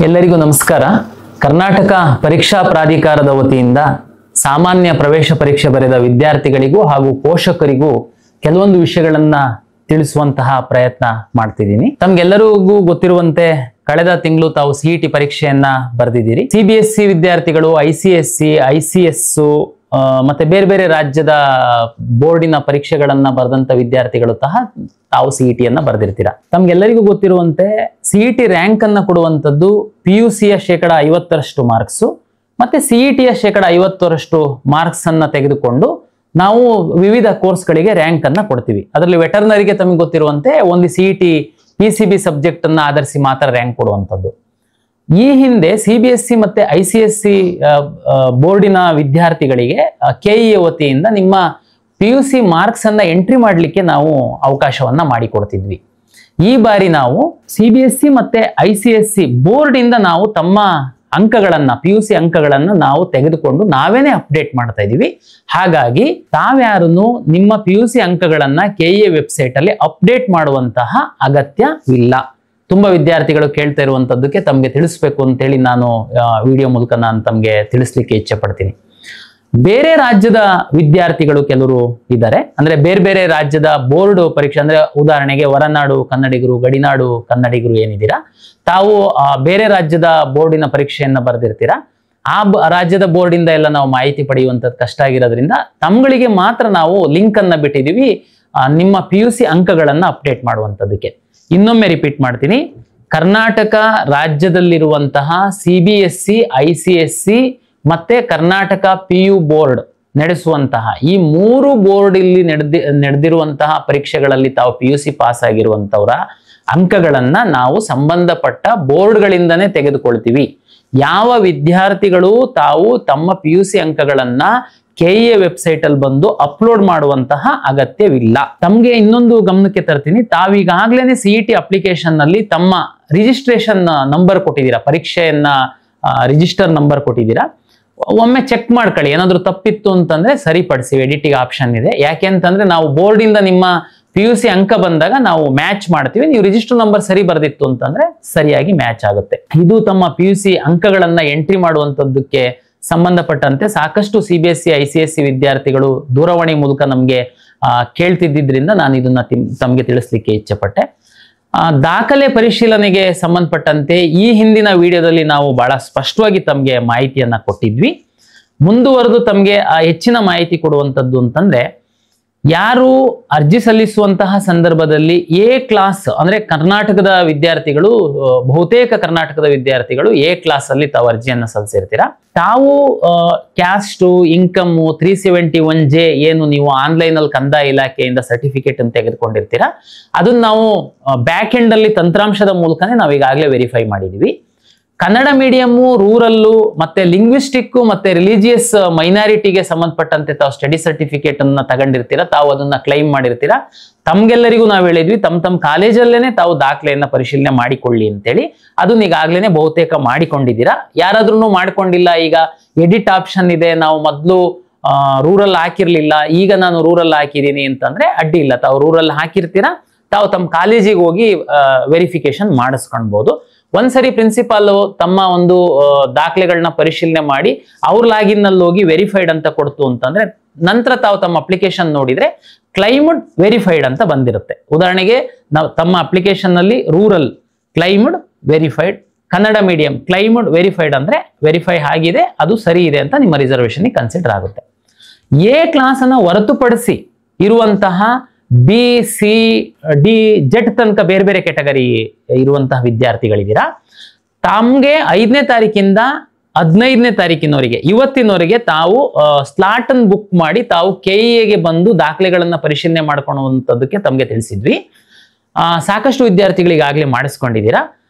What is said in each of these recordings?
ಎಲ್ಲರಿಗೂ ನಮಸ್ಕಾರ. ಕರ್ನಾಟಕ ಪರೀಕ್ಷಾ ಪ್ರಾಧಿಕಾರದ ವತಿಯಿಂದ ಸಾಮಾನ್ಯ ಪ್ರವೇಶ ಪರೀಕ್ಷೆ ಬರೆದ ವಿದ್ಯಾರ್ಥಿಗಳಿಗೂ ಹಾಗೂ ಪೋಷಕರಿಗೂ ಕೆಲವೊಂದು ವಿಷಯಗಳನ್ನ ತಿಳಿಸುವಂತಹ ಪ್ರಯತ್ನ ಮಾಡ್ತಿದ್ದೀನಿ. ತಮ್ಗೆಲ್ಲರಿಗೂ ಗೊತ್ತಿರುವಂತೆ ಕಳೆದ ತಿಂಗಳು ತಾವು ಸಿಇಟಿ ಪರೀಕ್ಷೆಯನ್ನ ಬರೆದಿದ್ದೀರಿ. CBSE ವಿದ್ಯಾರ್ಥಿಗಳು ICSE, ICS ಮತ್ತೆ ಬೇರೆ ಬೇರೆ ರಾಜ್ಯದ ಬೋರ್ಡಿನ ಪರೀಕ್ಷೆಗಳನ್ನ ಬರೆದಂತ ವಿದ್ಯಾರ್ಥಿಗಳು ತಾವು ಸಿಇಟಿಯನ್ನ ಬರೆದಿರ್ತೀರಾ. ತಮ್ಗೆಲ್ಲರಿಗೂ ಗೊತ್ತಿರುವಂತೆ ಸಿಇಟಿ ರ್ಯಾಂಕ್ ಅನ್ನ ಕೊಡುವಂತದ್ದು PUCಯ 50% ಮಾರ್ಕ್ಸ್ ಮತ್ತೆ ಸಿಇಟಿಯ 50% ಮಾರ್ಕ್ಸ್ ಅನ್ನ ತೆಗೆದುಕೊಂಡು ನಾವು ವಿವಿಧ ಕೋರ್ಸ್ಗಳಿಗೆ ರ್ಯಾಂಕ್ ಅನ್ನ ಕೊಡ್ತೀವಿ. ಅದರಲ್ಲಿ ವೆಟರ್ನರಿಗೆ ತಮಗೆ ಗೊತ್ತಿರುವಂತೆ ಒಂದು ಸಿಇಟಿ PCB ಸಬ್ಜೆಕ್ಟ್ ಅನ್ನ ಆಧರಿಸಿ ಮಾತ್ರ ರ್ಯಾಂಕ್ ಕೊಡುವಂತದ್ದು. ಈ ಹಿಂದೆ CBSE ಮತ್ತೆ ICSE ಬೋರ್ಡಿನ ವಿದ್ಯಾರ್ಥಿಗಳಿಗೆ KE ವತಿಯಿಂದ ನಿಮ್ಮ PUC ಮಾರ್ಕ್ಸ್ ಅನ್ನ ಎಂಟ್ರಿ ಮಾಡಲಿಕ್ಕೆ ನಾವು ಅವಕಾಶವನ್ನ ಮಾಡಿಕೊಡ್ತಿದ್ವಿ. ಈ ಬಾರಿ ನಾವು CBSE ಮತ್ತೆ ICSE ಬೋರ್ಡ್ ಇಂದ ನಾವು ತಮ್ಮ ಅಂಕಗಳನ್ನ PUC ಅಂಕಗಳನ್ನ ನಾವು ತೆಗೆದುಕೊಂಡು ನಾವೇನೆ ಅಪ್ಡೇಟ್ ಮಾಡ್ತಾ ಇದೀವಿ. ಹಾಗಾಗಿ ತಾವ್ಯಾರನ್ನು ನಿಮ್ಮ PUC ಅಂಕಗಳನ್ನ KE ವೆಬ್ಸೈಟ್ ಅಲ್ಲಿ ಅಪ್ಡೇಟ್ ಮಾಡುವಂತಹ ಅಗತ್ಯವಿಲ್ಲ. ತುಂಬಾ ವಿದ್ಯಾರ್ಥಿಗಳು ಕೇಳ್ತಾ ಇರುವಂತದ್ದಕ್ಕೆ ತಮಗೆ ತಿಳಿಸ್ಬೇಕು ಅಂತೇಳಿ ನಾನು ವಿಡಿಯೋ ಮೂಲಕ ನಾನು ತಮಗೆ ತಿಳಿಸ್ಲಿಕ್ಕೆ ಇಚ್ಛೆ ಪಡ್ತೀನಿ. ಬೇರೆ ರಾಜ್ಯದ ವಿದ್ಯಾರ್ಥಿಗಳು ಕೆಲವರು ಇದ್ದಾರೆ, ಅಂದ್ರೆ ಬೇರೆ ಬೇರೆ ರಾಜ್ಯದ ಬೋರ್ಡ್ ಪರೀಕ್ಷೆ, ಅಂದ್ರೆ ಉದಾಹರಣೆಗೆ ಹೊರನಾಡು ಕನ್ನಡಿಗರು, ಗಡಿನಾಡು ಕನ್ನಡಿಗರು ಏನಿದ್ದೀರಾ, ತಾವು ಬೇರೆ ರಾಜ್ಯದ ಬೋರ್ಡಿನ ಪರೀಕ್ಷೆಯನ್ನ ಬರೆದಿರ್ತೀರಾ. ಆ ರಾಜ್ಯದ ಬೋರ್ಡ್ ಇಂದ ಎಲ್ಲ ನಾವು ಮಾಹಿತಿ ಪಡೆಯುವಂಥದ್ದು ಕಷ್ಟ ಆಗಿರೋದ್ರಿಂದ ತಮ್ಗಳಿಗೆ ಮಾತ್ರ ನಾವು ಲಿಂಕ್ ಅನ್ನ ಬಿಟ್ಟಿದೀವಿ ನಿಮ್ಮ PUC ಅಂಕಗಳನ್ನ ಅಪ್ಡೇಟ್ ಮಾಡುವಂಥದ್ದಕ್ಕೆ. ಇನ್ನೊಮ್ಮೆ ರಿಪೀಟ್ ಮಾಡ್ತೀನಿ, ಕರ್ನಾಟಕ ರಾಜ್ಯದಲ್ಲಿರುವಂತಹ CBSE, ICSE ಮತ್ತೆ ಕರ್ನಾಟಕ PU ಬೋರ್ಡ್ ನಡೆಸುವಂತಹ ಈ 3 ಬೋರ್ಡ್ ಇಲ್ಲಿ ನಡೆದಿರುವಂತಹ ಪರೀಕ್ಷೆಗಳಲ್ಲಿ ತಾವು PUC ಪಾಸ್ ಆಗಿರುವಂತವರ ಅಂಕಗಳನ್ನ ನಾವು ಸಂಬಂಧಪಟ್ಟ ಬೋರ್ಡ್ಗಳಿಂದನೇ ತೆಗೆದುಕೊಳ್ತೀವಿ. ಯಾವ ವಿದ್ಯಾರ್ಥಿಗಳು ತಾವು ತಮ್ಮ PUC ಅಂಕಗಳನ್ನ KE ವೆಬ್ಸೈಟ್ ಅಲ್ಲಿ ಬಂದು ಅಪ್ಲೋಡ್ ಮಾಡುವಂತಹ ಅಗತ್ಯವಿಲ್ಲ. ತಮ್ಗೆ ಇನ್ನೊಂದು ಗಮನಕ್ಕೆ ತರ್ತೀನಿ, ತಾವೀಗಾಗ್ಲೇನೆ CET ಅಪ್ಲಿಕೇಶನ್ ನಲ್ಲಿ ತಮ್ಮ ರಿಜಿಸ್ಟ್ರೇಷನ್ ನಂಬರ್ ಕೊಟ್ಟಿದ್ದೀರಾ, ಪರೀಕ್ಷೆಯನ್ನ ರಿಜಿಸ್ಟರ್ ನಂಬರ್ ಕೊಟ್ಟಿದ್ದೀರಾ. ಒಮ್ಮೆ ಚೆಕ್ ಮಾಡ್ಕೊಳ್ಳಿ, ಏನಾದ್ರು ತಪ್ಪಿತ್ತು ಅಂತಂದ್ರೆ ಸರಿಪಡಿಸಿ, ಎಡಿಟಿಂಗ್ ಆಪ್ಷನ್ ಇದೆ. ಯಾಕೆ ಅಂತಂದ್ರೆ ನಾವು ಬೋರ್ಡ್ ಇಂದ ನಿಮ್ಮ PUC ಅಂಕ ಬಂದಾಗ ನಾವು ಮ್ಯಾಚ್ ಮಾಡ್ತೀವಿ. ನೀವು ರಿಜಿಸ್ಟರ್ ನಂಬರ್ ಸರಿ ಬರ್ದಿತ್ತು ಅಂತಂದ್ರೆ ಸರಿಯಾಗಿ ಮ್ಯಾಚ್ ಆಗುತ್ತೆ. ಇದು ತಮ್ಮ PUC ಅಂಕಗಳನ್ನ ಎಂಟ್ರಿ ಮಾಡುವಂತದ್ದಕ್ಕೆ ಸಂಬಂಧಪಟ್ಟಂತೆ ಸಾಕಷ್ಟು CBSE, ICSE ವಿದ್ಯಾರ್ಥಿಗಳು ದೂರವಾಣಿ ಮೂಲಕ ನಮ್ಗೆ ಕೇಳ್ತಿದ್ದಿದ್ರಿಂದ ನಾನು ಇದನ್ನ ತಮ್ಗೆ ತಿಳಿಸ್ಲಿಕ್ಕೆ ಇಚ್ಛೆ ಪಟ್ಟೆ. ದಾಖಲೆ ಪರಿಶೀಲನೆಗೆ ಸಂಬಂಧಪಟ್ಟಂತೆ ಈ ಹಿಂದಿನ ವಿಡಿಯೋದಲ್ಲಿ ನಾವು ಬಹಳ ಸ್ಪಷ್ಟವಾಗಿ ತಮ್ಗೆ ಮಾಹಿತಿಯನ್ನ ಕೊಟ್ಟಿದ್ವಿ. ಮುಂದುವರೆದು ತಮ್ಗೆ ಹೆಚ್ಚಿನ ಮಾಹಿತಿ ಕೊಡುವಂತದ್ದು ಅಂತಂದ್ರೆ, ಯಾರು ಅರ್ಜಿ ಸಲ್ಲಿಸುವಂತಹ ಸಂದರ್ಭದಲ್ಲಿ A ಕ್ಲಾಸ್ ಅಂದ್ರೆ ಕರ್ನಾಟಕದ ವಿದ್ಯಾರ್ಥಿಗಳು, ಬಹುತೇಕ ಕರ್ನಾಟಕದ ವಿದ್ಯಾರ್ಥಿಗಳು A ಕ್ಲಾಸ್ ಅಲ್ಲಿ ತಾವು ಅರ್ಜಿಯನ್ನ ಸಲ್ಲಿಸಿರ್ತೀರಾ. ತಾವು ಕ್ಯಾಸ್ಟ್, ಇನ್ಕಮ್ 371J ಏನು ನೀವು ಆನ್ಲೈನ್ ಅಲ್ಲಿ ಕಂದಾಯ ಇಲಾಖೆಯಿಂದ ಸರ್ಟಿಫಿಕೇಟ್ ಅನ್ನು ತೆಗೆದುಕೊಂಡಿರ್ತೀರಾ, ಅದನ್ನ ನಾವು ಬ್ಯಾಕ್ ಎಂಡ್ ಅಲ್ಲಿ ತಂತ್ರಾಂಶದ ಮೂಲಕನೇ ನಾವು ಈಗಾಗಲೇ ವೆರಿಫೈ ಮಾಡಿದೀವಿ. ಕನ್ನಡ ಮೀಡಿಯಮ್ಮು, ರೂರಲ್ಲು ಮತ್ತೆ ಲಿಂಗ್ವಿಸ್ಟಿಕ್ ಮತ್ತೆ ರಿಲಿಜಿಯಸ್ ಮೈನಾರಿಟಿಗೆ ಸಂಬಂಧಪಟ್ಟಂತೆ ತಾವು ಸ್ಟಡಿ ಸರ್ಟಿಫಿಕೇಟ್ ಅನ್ನ ತಗೊಂಡಿರ್ತೀರಾ, ತಾವು ಅದನ್ನ ಕ್ಲೈಮ್ ಮಾಡಿರ್ತೀರಾ. ತಮ್ಗೆಲ್ಲರಿಗೂ ನಾವು ಹೇಳಿದ್ವಿ ತಮ್ಮ ಕಾಲೇಜಲ್ಲೇನೆ ತಾವು ದಾಖಲೆಯನ್ನ ಪರಿಶೀಲನೆ ಮಾಡಿಕೊಳ್ಳಿ ಅಂತೇಳಿ. ಅದನ್ನ ಈಗಾಗ್ಲೇನೆ ಬಹುತೇಕ ಮಾಡಿಕೊಂಡಿದ್ದೀರಾ. ಯಾರಾದ್ರೂ ಮಾಡ್ಕೊಂಡಿಲ್ಲ, ಈಗ ಎಡಿಟ್ ಆಪ್ಷನ್ ಇದೆ, ನಾವು ಮೊದಲು ರೂರಲ್ ಹಾಕಿರ್ಲಿಲ್ಲ, ಈಗ ನಾನು ರೂರಲ್ ಹಾಕಿದೀನಿ ಅಂತಂದ್ರೆ ಅಡ್ಡಿ ಇಲ್ಲ. ತಾವು ರೂರಲ್ ಹಾಕಿರ್ತೀರಾ, ತಾವು ತಮ್ಮ ಕಾಲೇಜಿಗೆ ಹೋಗಿ ವೆರಿಫಿಕೇಶನ್ ಮಾಡಿಸ್ಕೊಳ್ಬಹುದು. ಒಂದ್ಸರಿ ಪ್ರಿನ್ಸಿಪಾಲ್ ತಮ್ಮ ಒಂದು ದಾಖಲೆಗಳನ್ನ ಪರಿಶೀಲನೆ ಮಾಡಿ ಅವ್ರ ಲಾಗಿನ್ ನಲ್ಲಿ ಹೋಗಿ ವೆರಿಫೈಡ್ ಅಂತ ಕೊಡ್ತು ಅಂತಂದ್ರೆ ನಂತರ ತಾವು ತಮ್ಮ ಅಪ್ಲಿಕೇಶನ್ ನೋಡಿದ್ರೆ ಕ್ಲೈಮ್ಡ್ ವೆರಿಫೈಡ್ ಅಂತ ಬಂದಿರುತ್ತೆ. ಉದಾಹರಣೆಗೆ ನಾವು ತಮ್ಮ ಅಪ್ಲಿಕೇಶನ್ ನಲ್ಲಿ rural claimed verified, Kannada medium claimed verified ಅಂದ್ರೆ ವೆರಿಫೈ ಆಗಿದೆ, ಅದು ಸರಿ ಇದೆ ಅಂತ ನಿಮ್ಮ ರಿಸರ್ವೇಶನ್ ಕನ್ಸಿಡರ್ ಆಗುತ್ತೆ. A ಕ್ಲಾಸ್ ಅನ್ನ ಹೊರತುಪಡಿಸಿ ಇರುವಂತಹ B, C, D, Z ತನಕ ಬೇರೆ ಬೇರೆ ಕ್ಯಾಟಗರಿ ಇರುವಂತಹ ವಿದ್ಯಾರ್ಥಿಗಳಿದ್ದೀರಾ. ತಮ್ಗೆ 5ನೇ ತಾರೀಕಿಂದ 15ನೇ ತಾರೀಕಿನವರೆಗೆ, ಇವತ್ತಿನವರೆಗೆ ತಾವು ಸ್ಲಾಟ್ ಅನ್ನು ಬುಕ್ ಮಾಡಿ ತಾವು KEಗೆ ಬಂದು ದಾಖಲೆಗಳನ್ನ ಪರಿಶೀಲನೆ ಮಾಡ್ಕೊಳ್ಳುವಂಥದ್ದಕ್ಕೆ ತಮ್ಗೆ ತಿಳಿಸಿದ್ವಿ. ಸಾಕಷ್ಟು ವಿದ್ಯಾರ್ಥಿಗಳಿಗಾಗಲೇ ಮಾಡಿಸ್ಕೊಂಡಿದ್ದೀರಾ.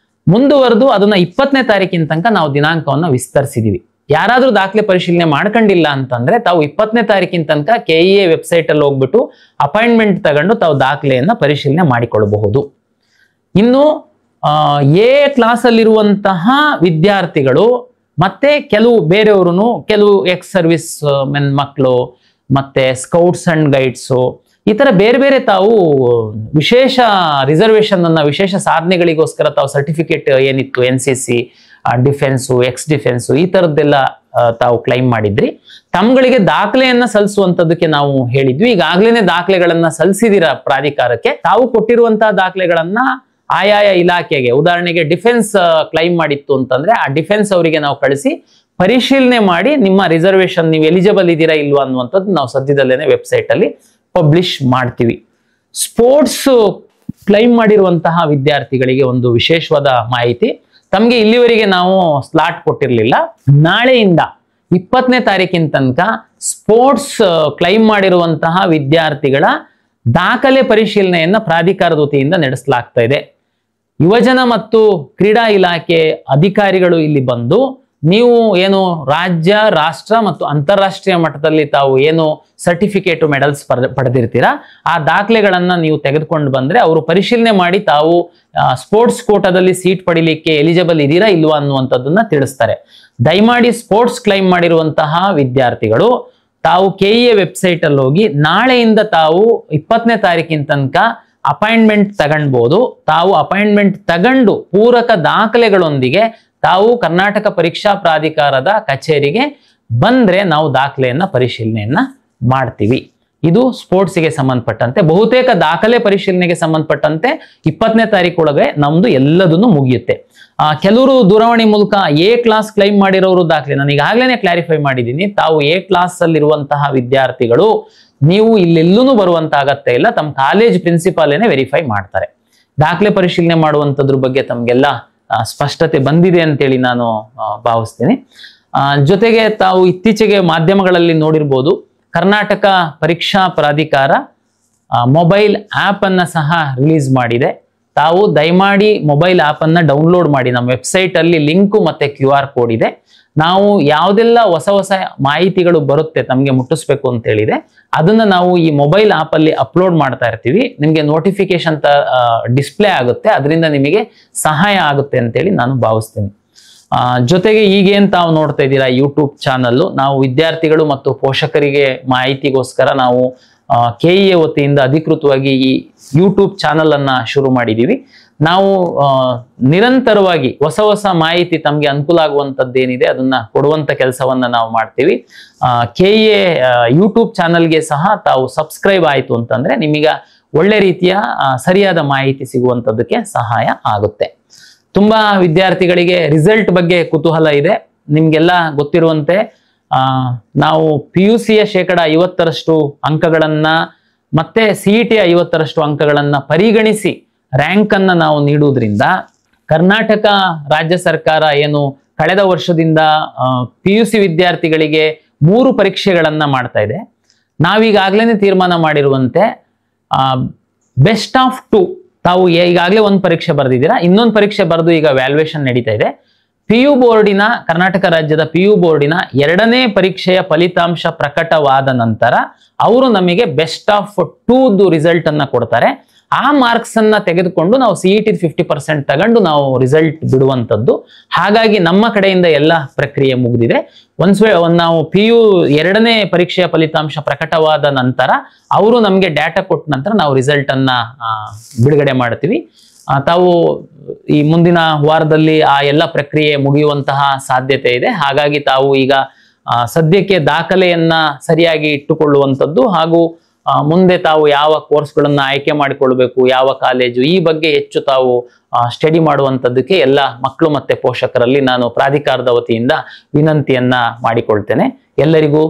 ಮುಂದುವರೆದು ಅದನ್ನ 20ನೇ ತಾರೀಕಿನ ತನಕ ನಾವು ದಿನಾಂಕವನ್ನ ವಿಸ್ತರಿಸಿದೀವಿ. ಯಾರಾದ್ರೂ ದಾಖಲೆ ಪರಿಶೀಲನೆ ಮಾಡ್ಕೊಂಡಿಲ್ಲ ಅಂತಂದ್ರೆ ತಾವು 20ನೇ ತಾರೀಕಿನ ತನಕ KE ವೆಬ್ಸೈಟ್ ಅಲ್ಲಿ ಹೋಗ್ಬಿಟ್ಟು ಅಪಾಯಿಂಟ್ಮೆಂಟ್ ತಗೊಂಡು ತಾವು ದಾಖಲೆಯನ್ನ ಪರಿಶೀಲನೆ ಮಾಡಿಕೊಳ್ಳಬಹುದು. ಇನ್ನು A ಕ್ಲಾಸ್ ಅಲ್ಲಿರುವಂತಹ ವಿದ್ಯಾರ್ಥಿಗಳು ಮತ್ತೆ ಕೆಲವು ಬೇರೆಯವರು, ಕೆಲವು ಎಕ್ಸ್ ಸರ್ವಿಸ್ ಮೆನ್ ಮಕ್ಕಳು ಮತ್ತೆ ಸ್ಕೌಟ್ಸ್ ಅಂಡ್ ಗೈಡ್ಸ್ ಈ ತರ ಬೇರೆ ಬೇರೆ ತಾವು ವಿಶೇಷ ರಿಸರ್ವೇಶನ್ ಅನ್ನ ವಿಶೇಷ ಸಾಧನೆಗಳಿಗೋಸ್ಕರ ತಾವು ಸರ್ಟಿಫಿಕೇಟ್ ಏನಿತ್ತು NCC, ಡಿಫೆನ್ಸು, ಎಕ್ಸ್ ಡಿಫೆನ್ಸು ಈ ತರದ್ದೆಲ್ಲ ತಾವು ಕ್ಲೈಮ್ ಮಾಡಿದ್ರಿ. ತಮ್ಗಳಿಗೆ ದಾಖಲೆಯನ್ನ ಸಲ್ಲಿಸುವಂತದಕ್ಕೆ ನಾವು ಹೇಳಿದ್ವಿ. ಈಗಾಗ್ಲೇನೆ ದಾಖಲೆಗಳನ್ನ ಸಲ್ಲಿಸಿದಿರ ಪ್ರಾಧಿಕಾರಕ್ಕೆ. ತಾವು ಕೊಟ್ಟಿರುವಂತಹ ದಾಖಲೆಗಳನ್ನ ಆಯಾಯ ಇಲಾಖೆಗೆ, ಉದಾಹರಣೆಗೆ ಡಿಫೆನ್ಸ್ ಕ್ಲೈಮ್ ಮಾಡಿತ್ತು ಅಂತಂದ್ರೆ ಆ ಡಿಫೆನ್ಸ್ ಅವರಿಗೆ ನಾವು ಕಳಿಸಿ ಪರಿಶೀಲನೆ ಮಾಡಿ ನಿಮ್ಮ ರಿಸರ್ವೇಶನ್ ನೀವು ಎಲಿಜಿಬಲ್ ಇದ್ದೀರಾ ಇಲ್ವಾ ಅನ್ನುವಂಥದ್ದು ನಾವು ಸದ್ಯದಲ್ಲೇನೆ ವೆಬ್ಸೈಟ್ ಅಲ್ಲಿ ಪಬ್ಲಿಷ್ ಮಾಡ್ತೀವಿ. ಸ್ಪೋರ್ಟ್ಸ್ ಕ್ಲೈಮ್ ಮಾಡಿರುವಂತಹ ವಿದ್ಯಾರ್ಥಿಗಳಿಗೆ ಒಂದು ವಿಶೇಷವಾದ ಮಾಹಿತಿ. ತಮಗೆ ಇಲ್ಲಿವರೆಗೆ ನಾವು ಸ್ಲಾಟ್ ಕೊಟ್ಟಿರಲಿಲ್ಲ. ನಾಳೆಯಿಂದ 20ನೇ ತಾರೀಕಿನ ತನಕ ಸ್ಪೋರ್ಟ್ಸ್ ಕ್ಲೈಮ್ ಮಾಡಿರುವಂತಹ ವಿದ್ಯಾರ್ಥಿಗಳ ದಾಖಲೆ ಪರಿಶೀಲನೆಯನ್ನ ಪ್ರಾಧಿಕಾರದ ವತಿಯಿಂದ ನಡೆಸಲಾಗ್ತಾ ಇದೆ. ಯುವಜನ ಮತ್ತು ಕ್ರೀಡಾ ಇಲಾಖೆ ಅಧಿಕಾರಿಗಳು ಇಲ್ಲಿ ಬಂದು ನೀವು ಏನು ರಾಜ್ಯ, ರಾಷ್ಟ್ರ ಮತ್ತು ಅಂತಾರಾಷ್ಟ್ರೀಯ ಮಟ್ಟದಲ್ಲಿ ತಾವು ಏನು ಸರ್ಟಿಫಿಕೇಟ್ ಮೆಡಲ್ಸ್ ಪಡೆದಿರ್ತೀರಾ ಆ ದಾಖಲೆಗಳನ್ನ ನೀವು ತೆಗೆದುಕೊಂಡು ಬಂದ್ರೆ ಅವರು ಪರಿಶೀಲನೆ ಮಾಡಿ ತಾವು ಸ್ಪೋರ್ಟ್ಸ್ ಕೋಟಾದಲ್ಲಿ ಸೀಟ್ ಪಡಿಲಿಕ್ಕೆ ಎಲಿಜಿಬಲ್ ಇದೀರಾ ಇಲ್ವಾ ಅನ್ನುವಂಥದ್ದನ್ನ ತಿಳಿಸ್ತಾರೆ. ದಯಮಾಡಿ ಸ್ಪೋರ್ಟ್ಸ್ ಕ್ಲೈಮ್ ಮಾಡಿರುವಂತಹ ವಿದ್ಯಾರ್ಥಿಗಳು ತಾವು KEA ವೆಬ್ಸೈಟ್ ಅಲ್ಲಿ ಹೋಗಿ ನಾಳೆಯಿಂದ ತಾವು 20ನೇ ತಾರೀಕಿನ ತನಕ ಅಪಾಯಿಂಟ್ಮೆಂಟ್ ತಗೊಳ್ಬಹುದು. ತಾವು ಅಪಾಯಿಂಟ್ಮೆಂಟ್ ತಗೊಂಡು ಪೂರಕ ದಾಖಲೆಗಳೊಂದಿಗೆ ತಾವು ಕರ್ನಾಟಕ ಪರೀಕ್ಷಾ ಪ್ರಾಧಿಕಾರದ ಕಚೇರಿಗೆ ಬಂದ್ರೆ ನಾವು ದಾಖಲೆಯನ್ನ ಪರಿಶೀಲನೆಯನ್ನ ಮಾಡ್ತೀವಿ. ಇದು ಸ್ಪೋರ್ಟ್ಸ್ಗೆ ಸಂಬಂಧಪಟ್ಟಂತೆ. ಬಹುತೇಕ ದಾಖಲೆ ಪರಿಶೀಲನೆಗೆ ಸಂಬಂಧಪಟ್ಟಂತೆ 20ನೇ ತಾರೀಕೊಳಗೆ ನಮ್ದು ಎಲ್ಲದನ್ನು ಮುಗಿಯುತ್ತೆ. ಕೆಲವರು ದೂರವಾಣಿ ಮೂಲಕ A ಕ್ಲಾಸ್ ಕ್ಲೈಮ್ ಮಾಡಿರೋರು ದಾಖಲೆ ನಾನು ಈಗಾಗಲೇ ಕ್ಲಾರಿಫೈ ಮಾಡಿದ್ದೀನಿ. ತಾವು A ಕ್ಲಾಸ್ ಅಲ್ಲಿರುವಂತಹ ವಿದ್ಯಾರ್ಥಿಗಳು ನೀವು ಇಲ್ಲೆಲ್ಲೂ ಬರುವಂತ ಅಗತ್ಯ ಇಲ್ಲ. ತಮ್ಮ ಕಾಲೇಜ್ ಪ್ರಿನ್ಸಿಪಾಲೇನೆ ವೆರಿಫೈ ಮಾಡ್ತಾರೆ. ದಾಖಲೆ ಪರಿಶೀಲನೆ ಮಾಡುವಂತದ್ರ ಬಗ್ಗೆ ತಮ್ಗೆಲ್ಲ ಸ್ಪಷ್ಟತೆ ಬಂದಿದೆ ಅಂತೇಳಿ ನಾನು ಭಾವಿಸ್ತೀನಿ. ಜೊತೆಗೆ ತಾವು ಇತ್ತೀಚೆಗೆ ಮಾಧ್ಯಮಗಳಲ್ಲಿ ನೋಡಿರ್ಬೋದು, ಕರ್ನಾಟಕ ಪರೀಕ್ಷಾ ಪ್ರಾಧಿಕಾರ ಮೊಬೈಲ್ ಆಪ್ ಅನ್ನ ಸಹ ರಿಲೀಸ್ ಮಾಡಿದೆ. ತಾವು ದಯಮಾಡಿ ಮೊಬೈಲ್ ಆಪ್ ಅನ್ನ ಡೌನ್ಲೋಡ್ ಮಾಡಿ. ನಮ್ಮ ವೆಬ್ಸೈಟ್ ಅಲ್ಲಿ ಲಿಂಕ್ ಮತ್ತೆ QR ಕೋಡ್ ಇದೆ. ನಾವು ಯಾವುದೆಲ್ಲ ಹೊಸ ಹೊಸ ಮಾಹಿತಿಗಳು ಬರುತ್ತೆ ತಮಗೆ ಮುಟ್ಟಿಸ್ಬೇಕು ಅಂತ ಹೇಳಿದೆ ಅದನ್ನ ನಾವು ಈ ಮೊಬೈಲ್ ಆಪ್ ಅಲ್ಲಿ ಅಪ್ಲೋಡ್ ಮಾಡ್ತಾ ಇರ್ತೀವಿ. ನಿಮಗೆ ನೋಟಿಫಿಕೇಶನ್ ಡಿಸ್ಪ್ಲೇ ಆಗುತ್ತೆ, ಅದರಿಂದ ನಿಮಗೆ ಸಹಾಯ ಆಗುತ್ತೆ ಅಂತೇಳಿ ನಾನು ಭಾವಿಸ್ತೀನಿ. ಜೊತೆಗೆ ಈಗೇನ್ ತಾವು ನೋಡ್ತಾ ಇದ್ದೀರಾ ಯೂಟ್ಯೂಬ್ ಚಾನಲ್, ನಾವು ವಿದ್ಯಾರ್ಥಿಗಳು ಮತ್ತು ಪೋಷಕರಿಗೆ ಮಾಹಿತಿಗೋಸ್ಕರ ನಾವು KEA ವತಿಯಿಂದ ಅಧಿಕೃತವಾಗಿ ಈ ಯೂಟ್ಯೂಬ್ ಚಾನಲ್ ಅನ್ನ ಶುರು ಮಾಡಿದೀವಿ. ನಾವು ನಿರಂತರವಾಗಿ ಹೊಸ ಹೊಸ ಮಾಹಿತಿ ತಮಗೆ ಅನುಕೂಲ ಆಗುವಂತದ್ದು ಏನಿದೆ ಅದನ್ನ ಕೊಡುವಂತ ಕೆಲಸವನ್ನ ನಾವು ಮಾಡ್ತೀವಿ. KEA ಯೂಟ್ಯೂಬ್ ಚಾನಲ್ಗೆ ಸಹ ತಾವು ಸಬ್ಸ್ಕ್ರೈಬ್ ಆಯ್ತು ಅಂತಂದ್ರೆ ನಿಮಗೆ ಒಳ್ಳೆ ರೀತಿಯ ಸರಿಯಾದ ಮಾಹಿತಿ ಸಿಗುವಂತದಕ್ಕೆ ಸಹಾಯ ಆಗುತ್ತೆ. ತುಂಬಾ ವಿದ್ಯಾರ್ಥಿಗಳಿಗೆ ರಿಸಲ್ಟ್ ಬಗ್ಗೆ ಕುತೂಹಲ ಇದೆ. ನಿಮ್ಗೆಲ್ಲ ಗೊತ್ತಿರುವಂತೆ ನಾವು PUCಯ 50% ಅಂಕಗಳನ್ನ ಮತ್ತೆ CET 50% ಅಂಕಗಳನ್ನ ಪರಿಗಣಿಸಿ ರ್ಯಾಂಕ್ ಅನ್ನ ನಾವು ನೀಡುವುದರಿಂದ ಕರ್ನಾಟಕ ರಾಜ್ಯ ಸರ್ಕಾರ ಏನು ಕಳೆದ ವರ್ಷದಿಂದ PUC ವಿದ್ಯಾರ್ಥಿಗಳಿಗೆ 3 ಪರೀಕ್ಷೆಗಳನ್ನ ಮಾಡ್ತಾ ಇದೆ. ನಾವೀಗಾಗ್ಲೇನೆ ತೀರ್ಮಾನ ಮಾಡಿರುವಂತೆ ಬೆಸ್ಟ್ ಆಫ್ 2 ತಾವು ಈಗಾಗಲೇ ಒಂದು ಪರೀಕ್ಷೆ ಬರೆದಿದ್ದೀರಾ, ಇನ್ನೊಂದು ಪರೀಕ್ಷೆ ಬರೆದು ಈಗ ವ್ಯಾಲ್ಯೂಯೇಷನ್ ನಡೀತಾ ಇದೆ. PU ಬೋರ್ಡಿನ ಕರ್ನಾಟಕ ರಾಜ್ಯದ PU ಬೋರ್ಡಿನ 2ನೇ ಪರೀಕ್ಷೆಯ ಫಲಿತಾಂಶ ಪ್ರಕಟವಾದ ನಂತರ ಅವರು ನಮಗೆ ಬೆಸ್ಟ್ ಆಫ್ 2 ರಿಸಲ್ಟ್ ಅನ್ನ ಕೊಡ್ತಾರೆ. ಆ ಮಾರ್ಕ್ಸ್ ಅನ್ನ ತೆಗೆದುಕೊಂಡು ನಾವು CET 50% ತಗೊಂಡು ನಾವು ರಿಸಲ್ಟ್ ಬಿಡುವಂತದ್ದು. ಹಾಗಾಗಿ ನಮ್ಮ ಕಡೆಯಿಂದ ಎಲ್ಲ ಪ್ರಕ್ರಿಯೆ ಮುಗಿದಿದೆ. ನಾವು PU 2ನೇ ಪರೀಕ್ಷೆಯ ಫಲಿತಾಂಶ ಪ್ರಕಟವಾದ ನಂತರ ಅವರು ನಮಗೆ ಡಾಟಾ ಕೊಟ್ಟ ನಂತರ ನಾವು ರಿಸಲ್ಟ್ ಅನ್ನ ಬಿಡುಗಡೆ ಮಾಡ್ತೀವಿ. ತಾವು ಈ ಮುಂದಿನ ವಾರದಲ್ಲಿ ಆ ಎಲ್ಲ ಪ್ರಕ್ರಿಯೆ ಮುಗಿಯುವಂತಹ ಸಾಧ್ಯತೆ ಇದೆ. ಹಾಗಾಗಿ ತಾವು ಈಗ ಸದ್ಯಕ್ಕೆ ದಾಖಲೆಯನ್ನ ಸರಿಯಾಗಿ ಇಟ್ಟುಕೊಳ್ಳುವಂಥದ್ದು ಹಾಗೂ ಮುಂದೆ ತಾವು ಯಾವ ಕೋರ್ಸ್ಗಳನ್ನ ಆಯ್ಕೆ ಮಾಡಿಕೊಳ್ಬೇಕು, ಯಾವ ಕಾಲೇಜು, ಈ ಬಗ್ಗೆ ಹೆಚ್ಚು ತಾವು ಸ್ಟಡಿ ಮಾಡುವಂಥದ್ದಕ್ಕೆ ಎಲ್ಲ ಮಕ್ಕಳು ಮತ್ತೆ ಪೋಷಕರಲ್ಲಿ ನಾನು ಪ್ರಾಧಿಕಾರದ ವತಿಯಿಂದ ವಿನಂತಿಯನ್ನ ಮಾಡಿಕೊಳ್ತೇನೆ. ಎಲ್ಲರಿಗೂ